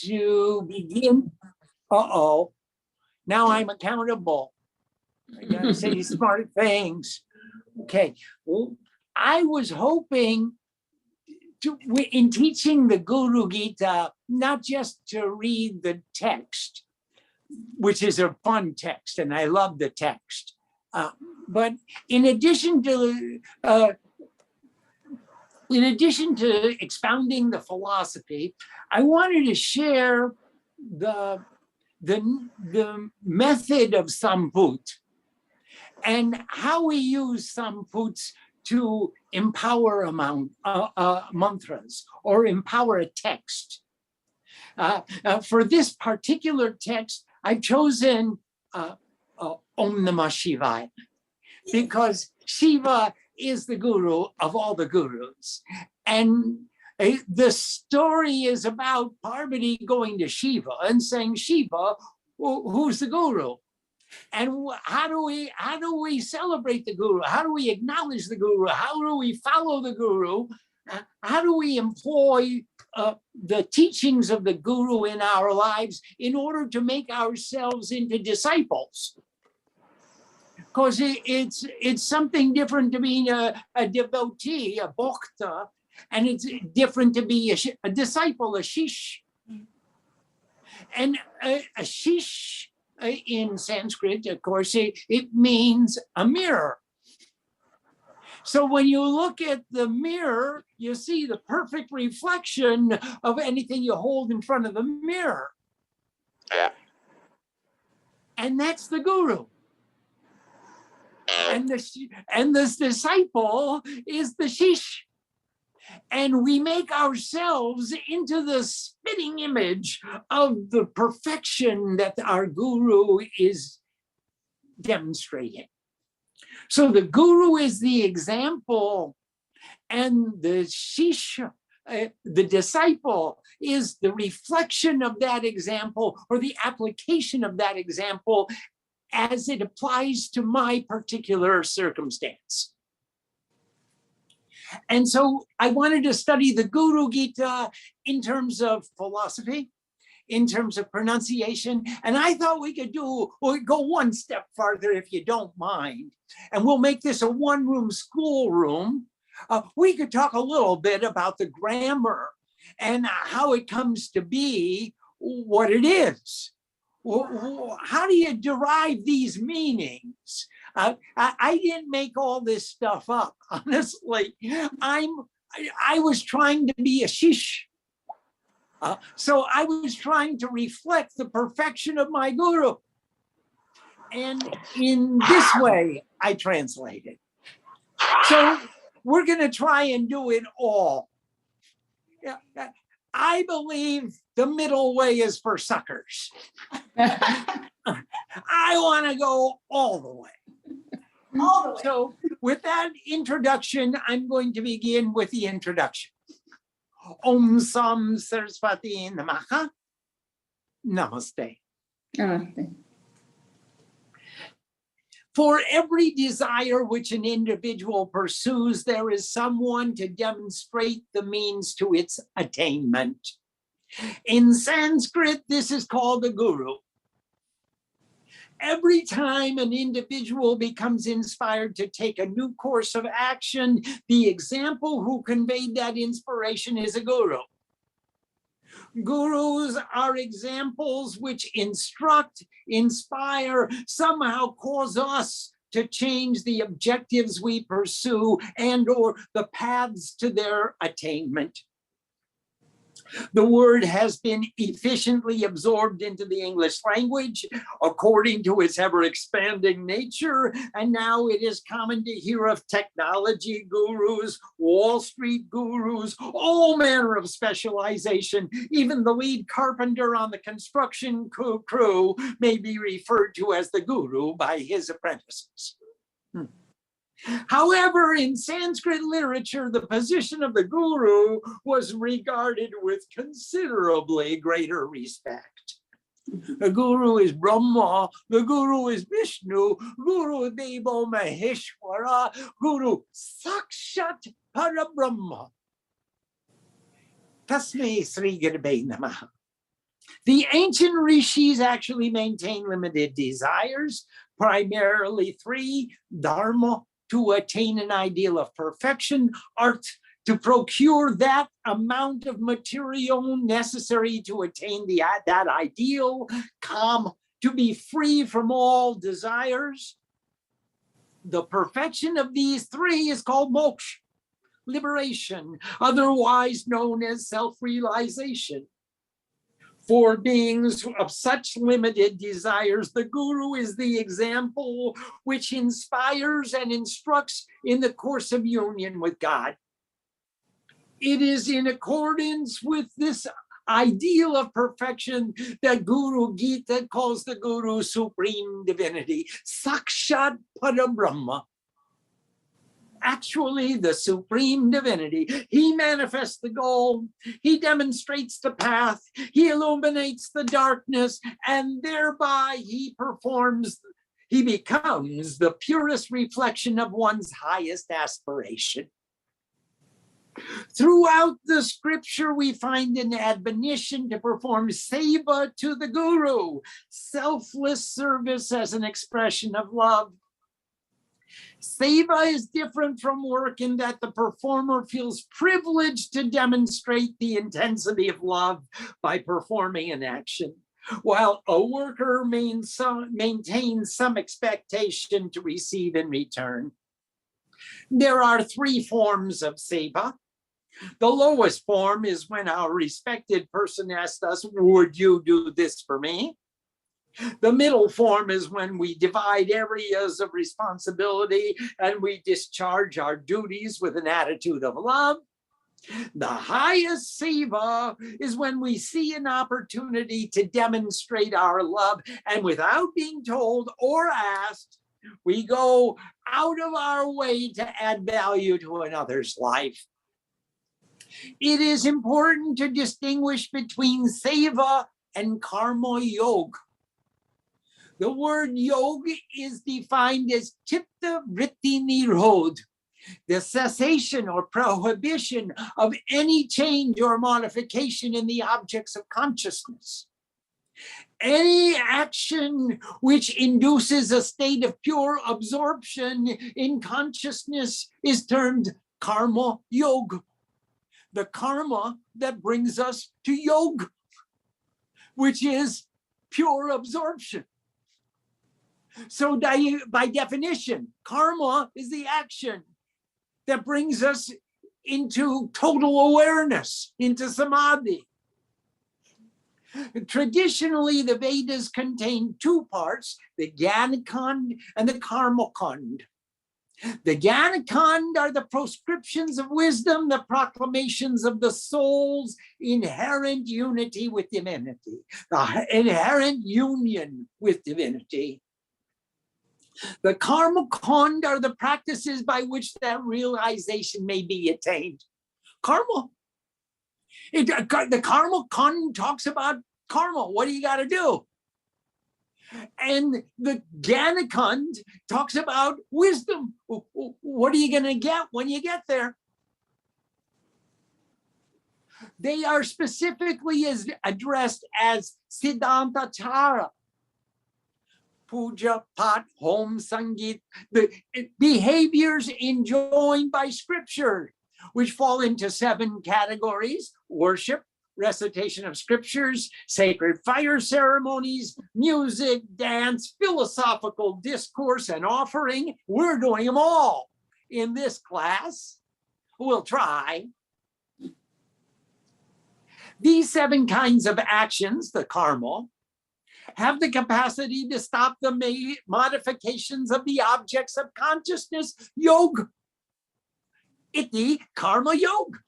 to begin. Uh-oh. Now I'm accountable. I gotta say smart things. Okay. Well, I was hoping to, in teaching the Guru Gita, not just to read the text, which is a fun text, and I love the text, but in addition to expounding the philosophy, I wanted to share the method of Samput and how we use Samputs to empower mantras or empower a text. For this particular text, I've chosen Om Namah Shivaya, because Shiva is the guru of all the gurus. And the story is about Parvati going to Shiva and saying, Shiva, who's the guru? And how do we celebrate the guru? How do we acknowledge the guru? How do we follow the guru? How do we employ the teachings of the guru in our lives in order to make ourselves into disciples? Because it's something different to be a devotee, a bhakta, and it's different to be a disciple, a shish. And a shish in Sanskrit, of course, it means a mirror. So when you look at the mirror, you see the perfect reflection of anything you hold in front of the mirror. Yeah. And that's the guru. And this disciple is the shish. And we make ourselves into the spitting image of the perfection that our guru is demonstrating. So the guru is the example, and the shisha, the disciple, is the reflection of that example or the application of that example as it applies to my particular circumstance. And so I wanted to study the Guru Gita in terms of philosophy, in terms of pronunciation. And I thought we could go one step farther, if you don't mind. And we'll make this a one-room schoolroom. We could talk a little bit about the grammar and how it comes to be what it is. How do you derive these meanings? I didn't make all this stuff up, honestly. I was trying to be a shish. So I was trying to reflect the perfection of my guru. And in this way, I translated. So we're going to try and do it all. I believe the middle way is for suckers. I want to go all the way. All the way. So with that introduction, I'm going to begin with the introduction. Om Sam Saraswati Namaha. Namaste. Namaste. For every desire which an individual pursues, there is someone to demonstrate the means to its attainment. In Sanskrit, this is called a guru. Every time an individual becomes inspired to take a new course of action, the example who conveyed that inspiration is a guru. Gurus are examples which instruct, inspire, somehow cause us to change the objectives we pursue and or the paths to their attainment. The word has been efficiently absorbed into the English language according to its ever-expanding nature, and now it is common to hear of technology gurus, Wall Street gurus, all manner of specialization. Even the lead carpenter on the construction crew may be referred to as the guru by his apprentices. However, in Sanskrit literature, the position of the guru was regarded with considerably greater respect. The guru is Brahma, the guru is Vishnu, Guru Devo Maheshwara, Guru Sakshat Parabrahma. Tasmai Sri Gurave Namaha. The ancient rishis actually maintain limited desires, primarily three: dharma, to attain an ideal of perfection; art, to procure that amount of material necessary to attain that ideal; kam, to be free from all desires. The perfection of these three is called moksha, liberation, otherwise known as self-realization. For beings of such limited desires, the Guru is the example which inspires and instructs in the course of union with God. It is in accordance with this ideal of perfection that Guru Gita calls the Guru Supreme Divinity, Sakshat Parabrahma. Actually, the Supreme Divinity. He manifests the goal, he demonstrates the path, he illuminates the darkness, and thereby he becomes the purest reflection of one's highest aspiration. Throughout the scripture, we find an admonition to perform seva to the Guru, selfless service as an expression of love. Seva is different from work in that the performer feels privileged to demonstrate the intensity of love by performing an action, while a worker maintains some expectation to receive in return. There are three forms of seva. The lowest form is when our respected person asks us, "Would you do this for me?" The middle form is when we divide areas of responsibility and we discharge our duties with an attitude of love. The highest seva is when we see an opportunity to demonstrate our love, and without being told or asked, we go out of our way to add value to another's life. It is important to distinguish between seva and karma yoga. The word yoga is defined as chitta vritti nirodh, the cessation or prohibition of any change or modification in the objects of consciousness. Any action which induces a state of pure absorption in consciousness is termed karma yoga. The karma that brings us to yoga, which is pure absorption. So by definition, karma is the action that brings us into total awareness, into samadhi. Traditionally, the Vedas contain two parts, the Jnana-khand and the Karma-khand. The Jnana-khand are the proscriptions of wisdom, the proclamations of the soul's inherent unity with divinity, the inherent union with divinity. The Karma-khand are the practices by which that realization may be attained. Karma. The Karma-khand talks about karma. What do you got to do? And the Jnana-khand talks about wisdom. What are you going to get when you get there? They are specifically addressed as Siddhanta Chara. Puja, Pat, Hom, Sangit, the behaviors enjoined by scripture, which fall into 7 categories: worship, recitation of scriptures, sacred fire ceremonies, music, dance, philosophical discourse, and offering. We're doing them all in this class. We'll try. These 7 kinds of actions, the karma, have the capacity to stop the modifications of the objects of consciousness. Yoga. Iti karma yoga.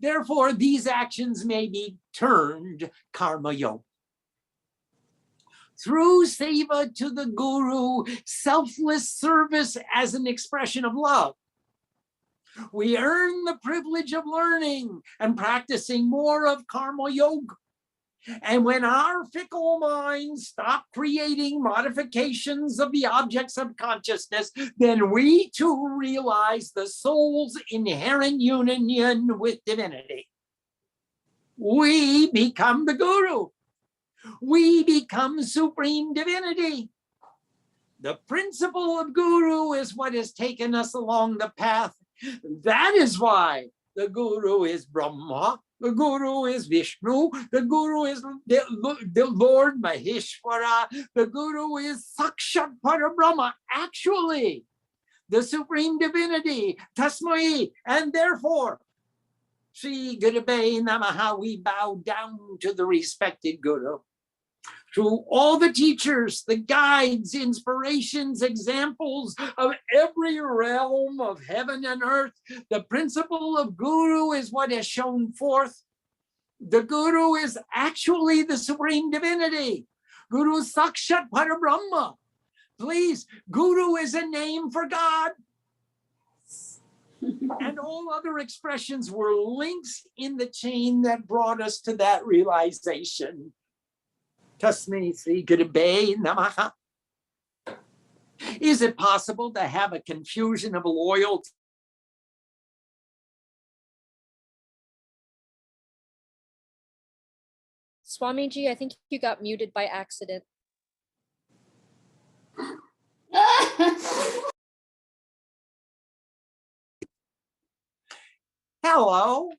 Therefore, these actions may be termed karma yoga. Through seva to the Guru, selfless service as an expression of love, we earn the privilege of learning and practicing more of karma yoga. And when our fickle minds stop creating modifications of the objects of consciousness, then we too realize the soul's inherent union with divinity. we become the Guru. We become Supreme Divinity. The principle of Guru is what has taken us along the path. That is why the Guru is Brahma, the Guru is Vishnu, the Guru is the Lord Maheshwara, the Guru is Sakshat Parabrahma, actually the Supreme Divinity, Tasmai, and therefore, Sri Gurave Namaha, we bow down to the respected Guru. Through all the teachers, the guides, inspirations, examples of every realm of heaven and earth, the principle of Guru is what has shown forth. The Guru is actually the Supreme Divinity. Guru Sakshat Parabrahma. Please, Guru is a name for God. And all other expressions were links in the chain that brought us to that realization. Tasmai Sri Gurave Namaha. Is it possible to have a confusion of loyalty? Swamiji, I think you got muted by accident. Hello.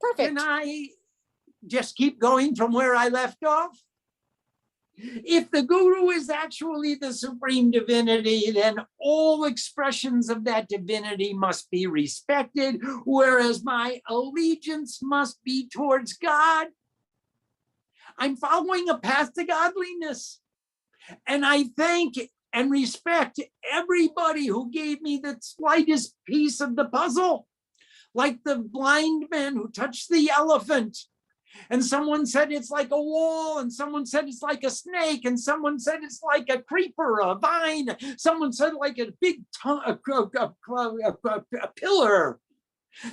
Perfect. Can I just keep going from where I left off? If the Guru is actually the Supreme Divinity, then all expressions of that divinity must be respected, whereas my allegiance must be towards God. I'm following a path to godliness. And I thank and respect everybody who gave me the slightest piece of the puzzle, like the blind man who touched the elephant. And someone said it's like a wall, and someone said it's like a snake, and someone said it's like a creeper, a vine. Someone said like a big a pillar.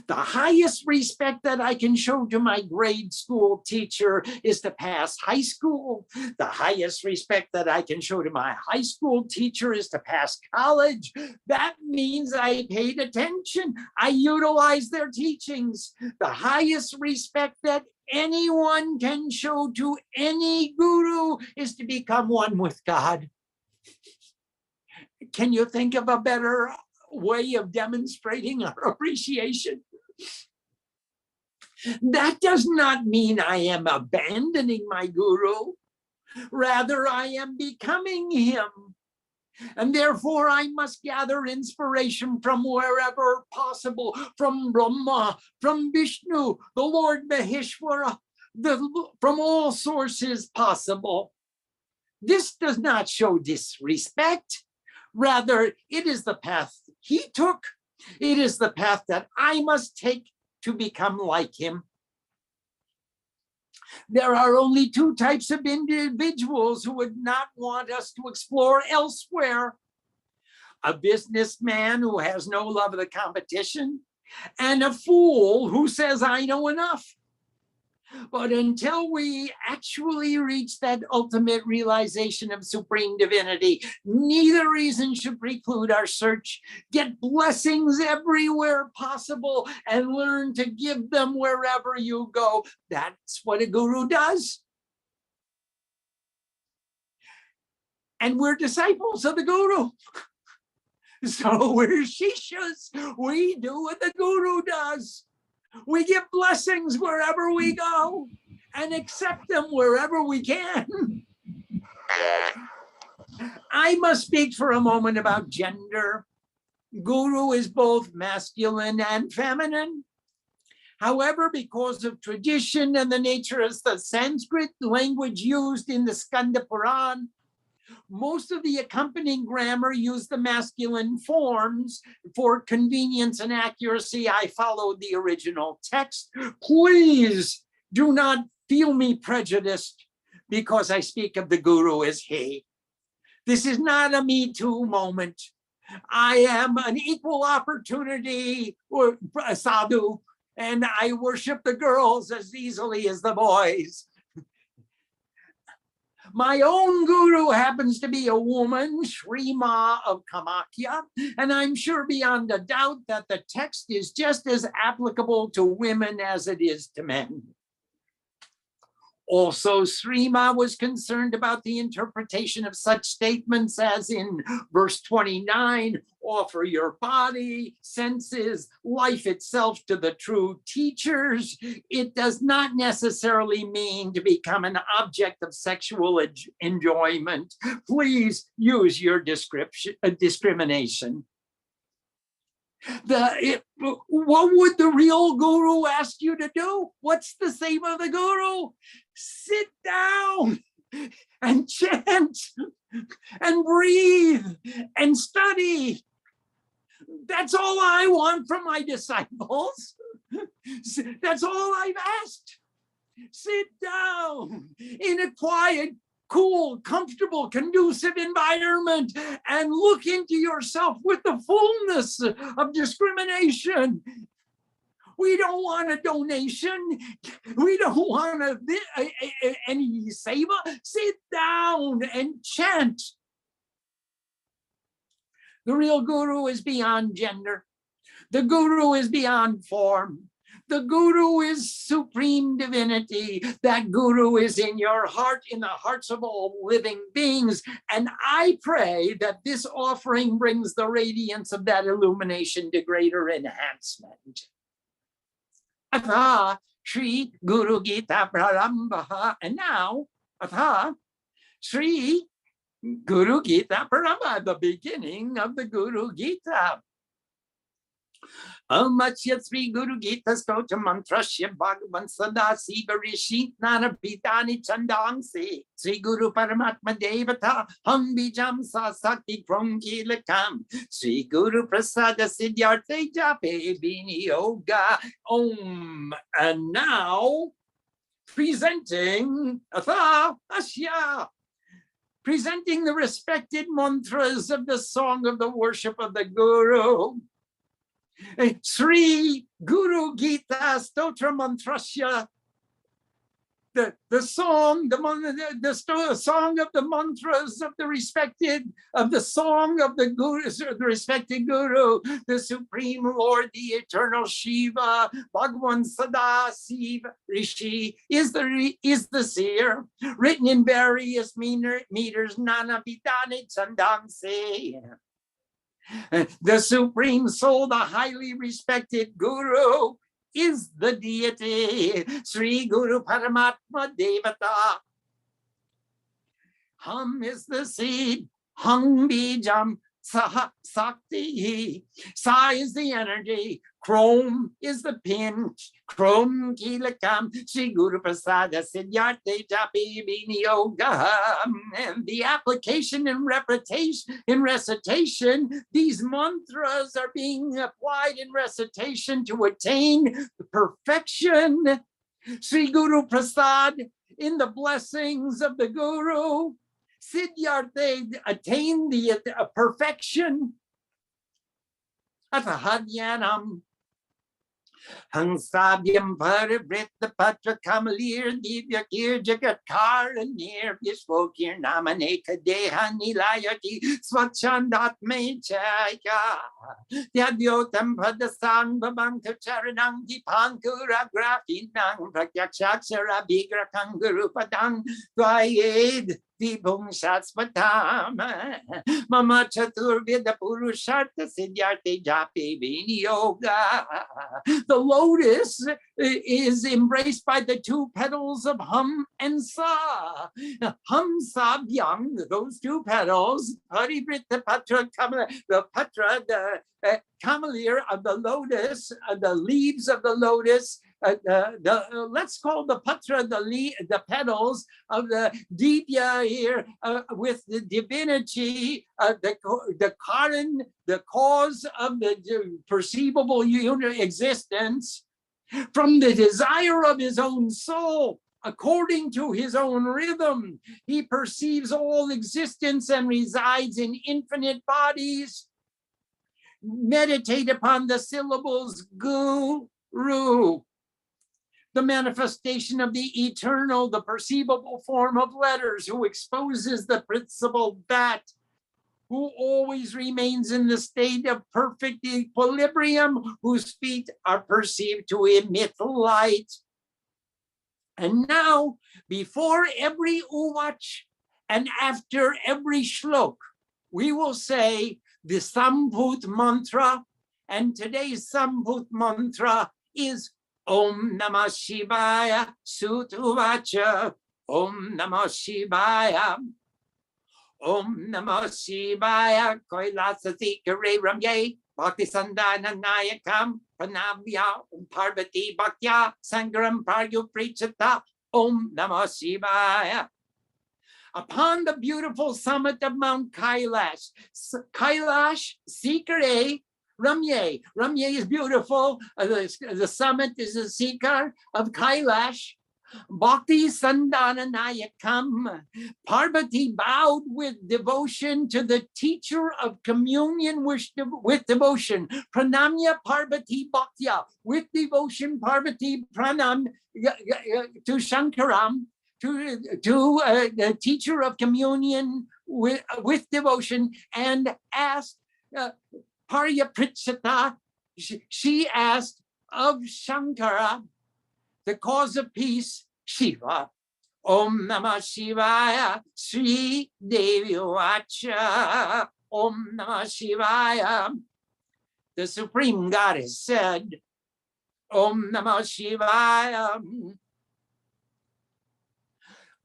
The highest respect that I can show to my grade school teacher is to pass high school. The highest respect that I can show to my high school teacher is to pass college. That means I paid attention. I utilized their teachings. The highest respect that anyone can show to any guru is to become one with God. Can you think of a better way of demonstrating our appreciation? That does not mean I am abandoning my guru. Rather, I am becoming him. And therefore, I must gather inspiration from wherever possible, from Brahma, from Vishnu, the Lord Maheshwara, from all sources possible. This does not show disrespect. Rather, it is the path he took. It is the path that I must take to become like him. There are only two types of individuals who would not want us to explore elsewhere. A businessman who has no love of the competition, and a fool who says, I know enough. But until we actually reach that ultimate realization of Supreme Divinity, neither reason should preclude our search. Get blessings everywhere possible and learn to give them wherever you go. That's what a guru does. And we're disciples of the guru. So we're shishas. We do what the guru does. We give blessings wherever we go and accept them wherever we can. I must speak for a moment about gender. Guru is both masculine and feminine. However, because of tradition and the nature of the Sanskrit language used in the Skanda Puran, most of the accompanying grammar use the masculine forms. For convenience and accuracy, I followed the original text. Please do not feel me prejudiced because I speak of the guru as he. This is not a Me Too moment. I am an equal opportunity sadhu, and I worship the girls as easily as the boys. My own guru happens to be a woman, Shree Maa of Kamakya, and I'm sure beyond a doubt that the text is just as applicable to women as it is to men. Also, Shree Maa was concerned about the interpretation of such statements as in verse 29, offer your body, senses, life itself to the true teachers. It does not necessarily mean to become an object of sexual enjoyment. Please use your discrimination. What would the real guru ask you to do? What's the same of the guru? Sit down and chant and breathe and study. That's all I want from my disciples. That's all I've asked. Sit down in a quiet, cool, comfortable, conducive environment and look into yourself with the fullness of discrimination. We don't want a donation. We don't want any seva. Sit down and chant. The real guru is beyond gender. The guru is beyond form. The guru is supreme divinity. That guru is in your heart, in the hearts of all living beings. And I pray that this offering brings the radiance of that illumination to greater enhancement. Atha Sri Guru Gita Prarambaha. And now, Atha Sri Guru Gita Prarambha, the beginning of the Guru Gita. Amachya Sri Guru Gita Stotra Mantrasya Bhagavan Sadasiva Rishi Nana Pitani Chandangsi Sri Guru Paramatma Devata Hum Bijam Sasakti Kronki Lakam Sri Guru Prasada Siddhyartha Jape Bini Yoga Om. And now presenting Atha Asya, presenting the respected mantras of the song of the worship of the Guru. Sri Guru Gita Stotra Mantrasya, the song, the song of the mantras of the respected, of the song of the Guru, the respected Guru, the Supreme Lord, the Eternal Shiva, Bhagavan Sadasiva Rishi is the seer, written in various meters, Nana Vidani Chandangse. The Supreme Soul, the highly respected Guru, is the deity, Sri Guru Paramatma Devata. Hum is the seed, Hung Bijam Saha Sakti. Sa is the energy, Chrome is the pin, Chrome Kilakam, Sri Guru Prasada Siddhyartha Japi Bini Yoga. And the application and recitation, these mantras are being applied in recitation to attain perfection. Sri Guru Prasad, in the blessings of the Guru, Siddhyartha, attain the perfection. Atahadyanam Hansabhyam Parivrita Patra Kamalir Divyakir Jagatkaranir Vishwokir Namaneka Deha Nilayaki Swachandatme Chaya Yadyotam Padasang Babanka Charanang Dipankura Grafinang Prakyakshaksara Bigra Kanguru Padang Dwayed Vibhum Shatsvatam Mama Chaturvida Purushartha Siddhyartha Japi Vini Yoga. The lotus is embraced by the two petals of Hum and Sa. Hum Sa Byang, those two petals, Parivrita Patra Kamala, the Patra, the Kamalir of the lotus, the leaves of the lotus. Let's call the patra the petals of the divya here with the divinity, the karan, the cause of the perceivable unit existence, from the desire of his own soul. According to his own rhythm, he perceives all existence and resides in infinite bodies. Meditate upon the syllables Guru. the manifestation of the eternal, the perceivable form of letters, who exposes the principle that, who always remains in the state of perfect equilibrium, whose feet are perceived to emit light. And now, before every uvach and after every shlok, we will say the Samput Mantra. And today's Samput Mantra is Om Namah Shivaya Sutuvacha. Om Namah Shivaya. Om Namah Shivaya Kailasati Kare Ramye Bhakti Sandana Nayakam Pranamya Parvati Bhaktya Sangaram Paryu Prichata. Om Namah Shivaya. Upon the beautiful summit of Mount Kailash, Sikare Ramye. Ramye is beautiful. The summit is the Sikar of Kailash. Bhakti Sandana Nayakam. Parvati bowed with devotion to the teacher of communion with devotion. Pranamya Parvati Bhaktya. With devotion, Parvati Pranam to Shankaram, to the teacher of communion with devotion, and asked Parya Prichata. She asked of Shankara, the cause of peace, Shiva. Om Namah Shivaya, Sri Devi Vacha. Om Namah Shivaya. The Supreme Goddess said, Om Namah Shivaya.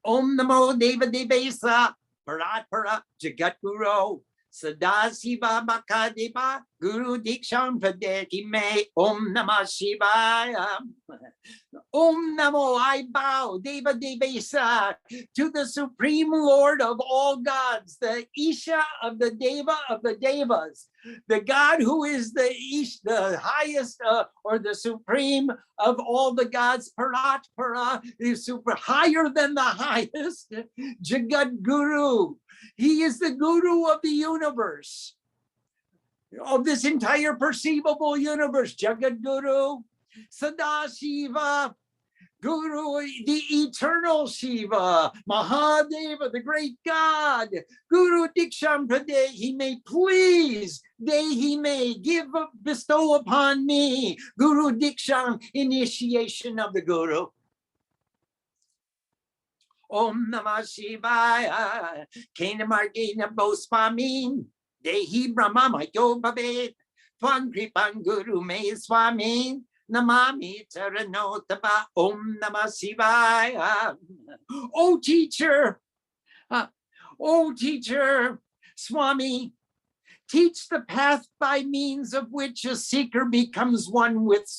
Om Namo Deva Devesa, Paratpara Jagat Guru. Sadasiva Makadeva Guru Diksham Pradeki Me. Om Namah Shivaya. Om Namo, I bow, Deva Devesa, to the Supreme Lord of all gods, the Isha of the Deva of the Devas, the God who is the highest or the supreme of all the gods, Parat Para, is super higher than the highest, Jagat Guru. He is the Guru of the universe, of this entire perceivable universe, Jagat Guru. Sadashiva, Guru, the eternal Shiva, Mahadeva, the great God, Guru Diksham Prade, he may please, he may bestow upon me, Guru Diksham, initiation of the Guru. Om Namah Shivaya, Kena Margena Boswamin, Dehi Brahma Mayo Babet, Twan Kripan Guru Me Swamin. Namami Taranotaba. Om Namah Shivaya. Oh teacher, Swami, teach the path by means of which a seeker becomes one with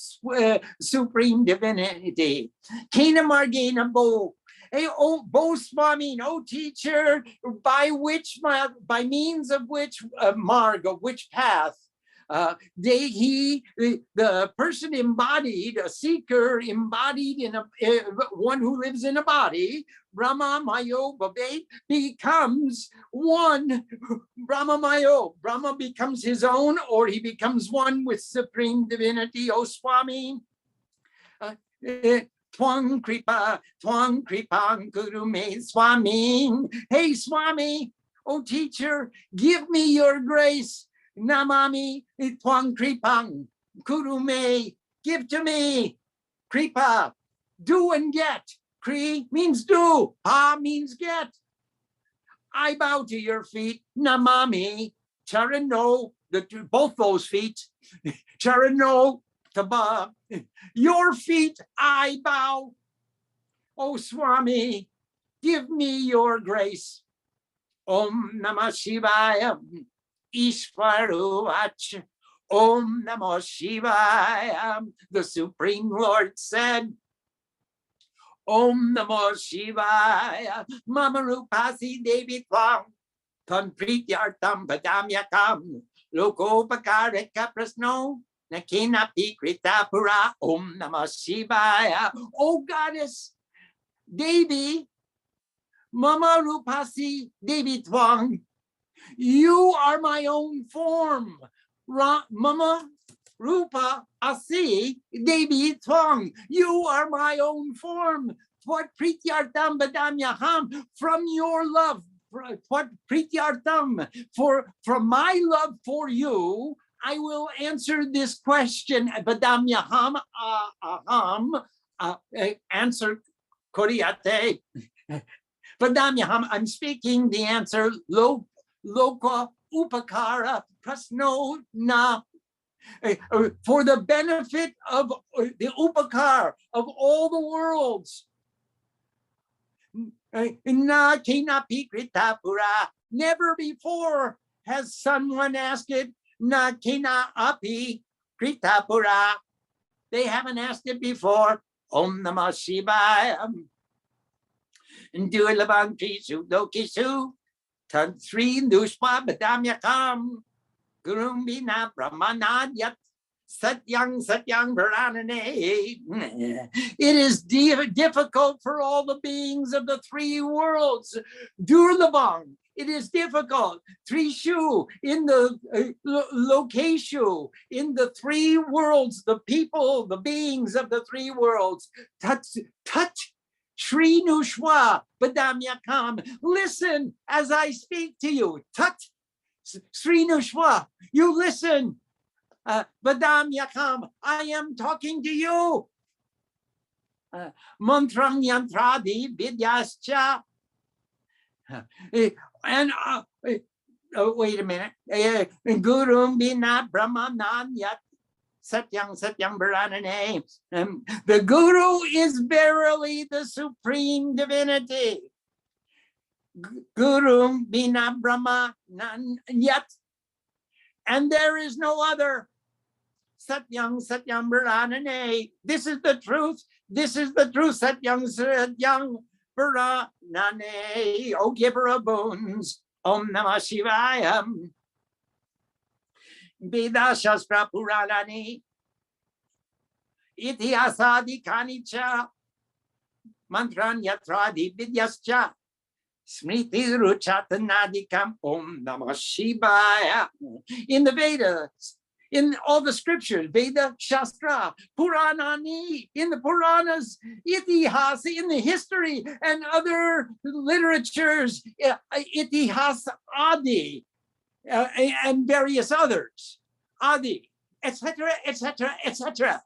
Supreme Divinity. Kena Margena Bo. Hey, Bo Swami, oh teacher, by means of which marg, of which path, the person embodied, a seeker embodied in one who lives in a body, Brahma Mayo Babe, becomes one. Brahma Mayo, Brahma becomes his own, or he becomes one with Supreme Divinity. Oh Swami, Twang Kripa, Guru Me Swami. Hey Swami, oh teacher, give me your grace. Namami Twang Kripang, Guru Me, give to me. Kripa, do and get. Kri means do, Pa means get. I bow to your feet. Namami, Charano, both those feet. Charano, Taba, your feet I bow. Oh Swami, give me your grace. Om Namah Shivaya. Ishvaruvach. Om Namo Shivaya. The Supreme Lord said, Om Namo Shivaya. Mama Rupasi Devi Twam. Tanprityartam Padamyakam. Lokopakare Kaprasno. Nakina Pikrita Pura. Om Namo Shivaya. Oh Goddess Devi. Mama Rupasi Devi Twam. You are my own form. Mama, Rupa asi devi tvang. You are my own form. What prityartam badamyaham, from your love. What prityartam, from my love for you, I will answer this question. Badamyaham aham, answer koriyate. Badamyaham, I'm speaking the answer. Loka upakara prasno na. For the benefit of the upakar of all the worlds. Never before has someone asked it. Na kina api kritapura. They haven't asked it before. Om Namah Shivaya. Duilabang Kisu Dokisu. Tan Sri Nushpa Badamyakam. Gurumbina Brahmanad Satyang Varanane. It is difficult for all the beings of the three worlds. Durlabang, it is difficult. Trishu, in the Lokeshu, in the three worlds, the people, the beings of the three worlds. Touch. Shri Nushwa Badamyakam. Listen as I speak to you. Touch. Sri Nushwa, you listen. Badam Yakam, I am talking to you. Mantram Yantradi Vidyascha. And wait a minute. Gurum Bina Brahmanan Yat Satyang Varanane. The Guru is verily the Supreme Divinity. Guru Bina Brahma Yat, and there is no other. Satyang Varanane. This is the truth. This is the truth. Satyang Varanane. O giver of boons. Om Namah Shivaya. Veda Shastra Puranani. Itihasadi Kanicha. Mantran Yatradi Vidyascha. Smriti Ruchatanadikam Om Namah Shivaya. In the Vedas, in all the scriptures, Veda, Shastra, Puranani, in the Puranas, Itihas, in the history and other literatures, Itihas Adi, and various others, Adi, etc., etc., etc.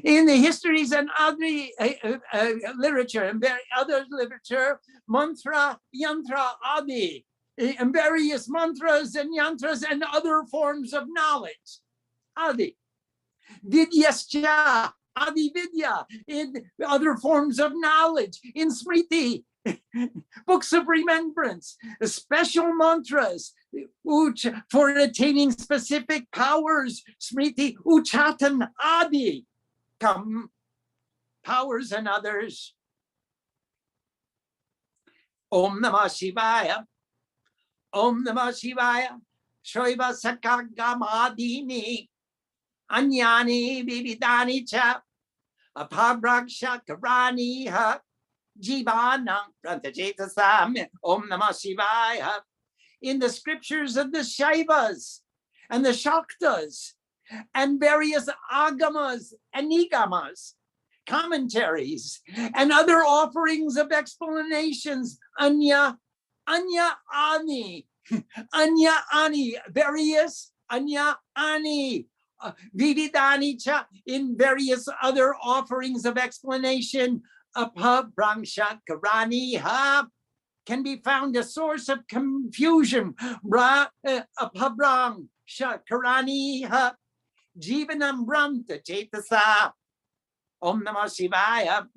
In the histories and other literature and other literature, mantra, yantra, adi, and various mantras and yantras and other forms of knowledge. Adi. Vidyascha, adi vidya, in other forms of knowledge. In smriti, books of remembrance, special mantras, for attaining specific powers. Smriti, uchatan, adi. Come, powers and others. Om Namah Shivaya. Om Namah Shivaya. Shoiva Sakagamadini. Anyani Vividani Cha. Apabraksha Karani Ha. Jivanam Prantajetasam. Om Namah Shivaya. In the scriptures of the Shaivas and the Shaktas, and various agamas and nigamas, commentaries, and other offerings of explanations, anya ani, various anya ani, vividani cha, in various other offerings of explanation, apabramsha karani ha, can be found a source of confusion, apabram shakarani ha. Jivanam Brahmta Chetasa. Om Namah Shivaya.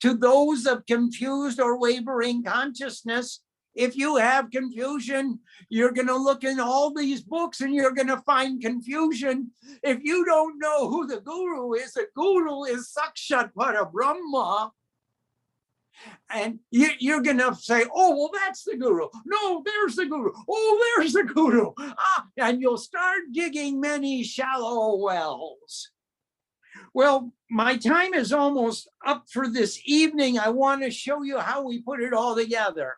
To those of confused or wavering consciousness, if you have confusion, you're going to look in all these books and you're going to find confusion. If you don't know who the Guru is Sakshat Parabrahma. And you're going to say, oh, well, that's the Guru. No, there's the Guru. Oh, there's the Guru. And you'll start digging many shallow wells. Well, my time is almost up for this evening. I want to show you how we put it all together.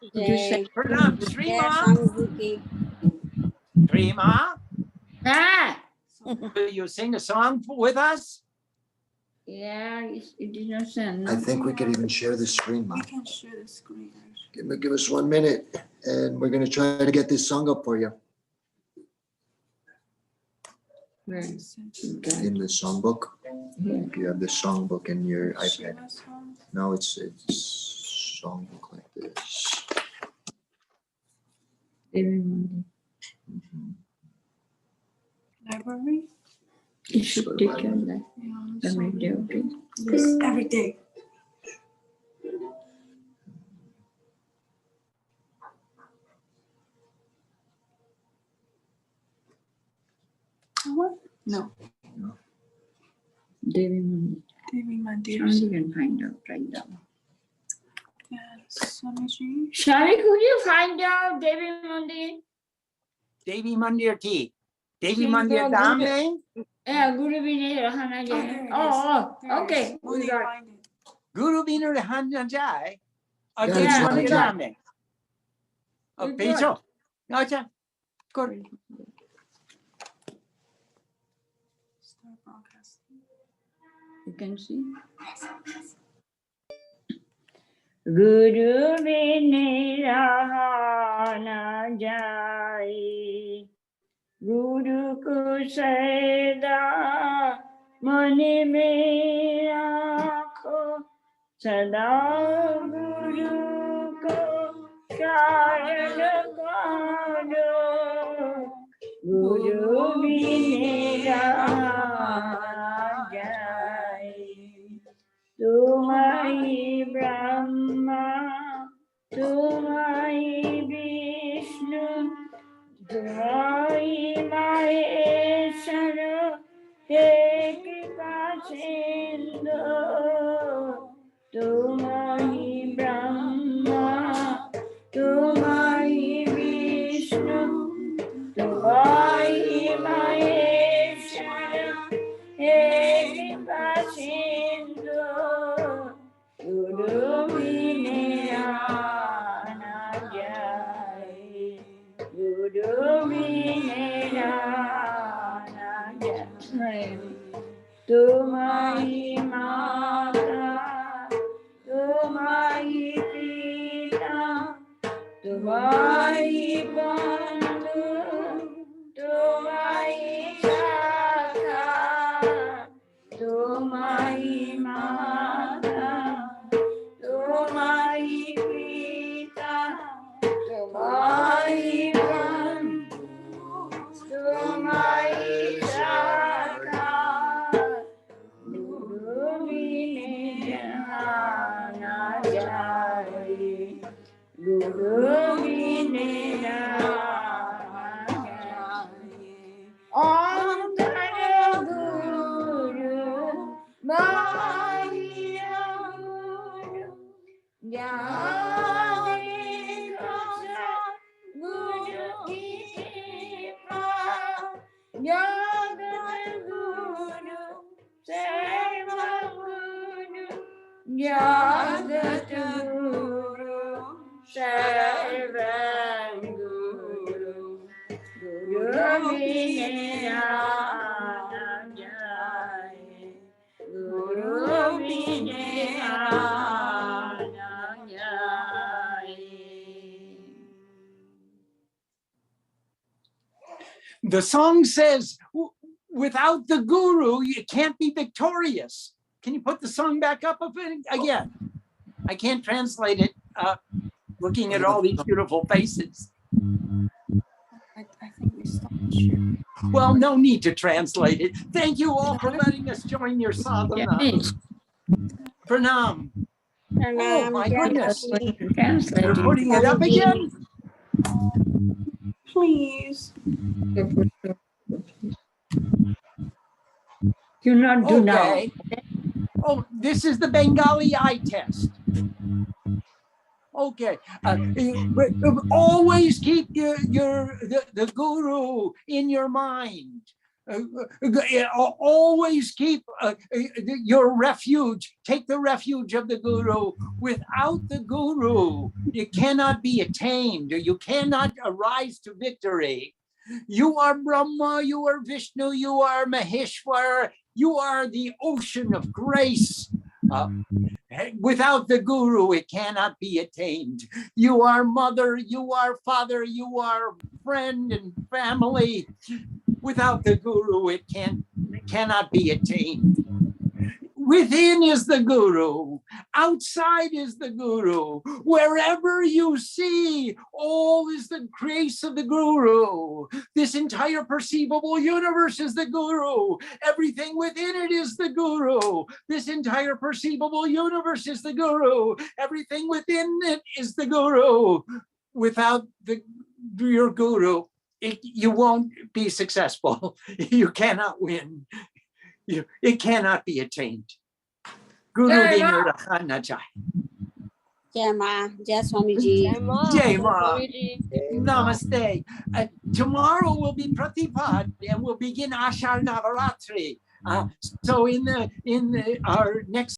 Could you say? Pranam, Shree Maa. Shree Maa, Ah, will you sing a song with us? yeah, it did not send. I think we could even share the screen, We Mom. can share the screen. Give us 1 minute and we're gonna try to get this song up for you Where? in the songbook. If you have the songbook in your iPad. No, it's songbook like this. Everyone. Library? You should take care of that Yeah, every day, okay? yes, every day. What? No. Devi Mandi. Devi, my dear. Shani can find out right now. Yes, Swamiji. Shani, could you find out Devi Mandi? Devi Mandir Ki. Devi Sing Mandir for Dham Guru- mein. Yeah, Guru Vinay Rahana there Jai. it is. Oh, There it okay. is. Where We do you got find it? Guru Binu Rahana Jai. Yeah, Devi it's Mandir fine. Dham mein. We Pecho. Acha. Good. Start broadcasting. You can see. Guru Vinay Rahana Jai. Guru ko sada mani mein rakho, sada Guru ko sharan karo. Guru Vinay Rahana Jai. Tumhari Brahma, Tumhari Vishnu, Tumhari Maheshwara, He Kripa Sindhu. Tumhari Brahma, Tumhari Vishnu, Tumhari Maheshwara, He Kripa Sindhu. Guru Vinay Rahana Jai. Guru Vinay Rahana Jai. Tumhari Mata, Tumhari Pita, Tumhari Bandhu, Tumhari Shakha, Tumhari Mata, Tumhari Pita, Tumhari Bandhu, Tumhari Shakha. Guru Vinay Rahana Jai. Guru Vinay Rahana Jai. Om Tara Guru Maya Guru Jai Rasa Guru Kripa Jagat Guru Sarva Guru Jagat Guru Sarva Guru Guru Vinay Rahana Jai. Guru Vinay Rahana Jai. The song says, without the guru, you can't be victorious. Can you put the song back up again? I can't translate it looking at all these beautiful faces. I think we stopped sharing. Well, no need to translate it. Thank you all for letting us join your sadhana. Pranam. Oh my goodness. Translate. You're putting it up again? Please. You not do now. Okay. Oh, this is the Bengali eye test. Okay. But always keep the guru in your mind. Always keep your refuge. Take the refuge of the Guru. Without the Guru, you cannot be attained. You cannot arise to victory. You are Brahma, you are Vishnu, you are Maheshwar, you are the ocean of grace. Without the Guru, it cannot be attained. You are mother, you are father, you are friend and family. Without the Guru, it cannot be attained. Within is the Guru. Outside is the Guru. Wherever you see, all is the grace of the Guru. This entire perceivable universe is the Guru. Everything within it is the Guru. This entire perceivable universe is the Guru. Everything within it is the Guru. Without your Guru, you won't be successful. You cannot win. It cannot be attained. Guru Vinodakana Jai. Jai Ma, Jai Swamiji. Jai Ma. Swamiji. Namaste. Tomorrow will be Pratipad and we'll begin Ashar Navaratri. So in our next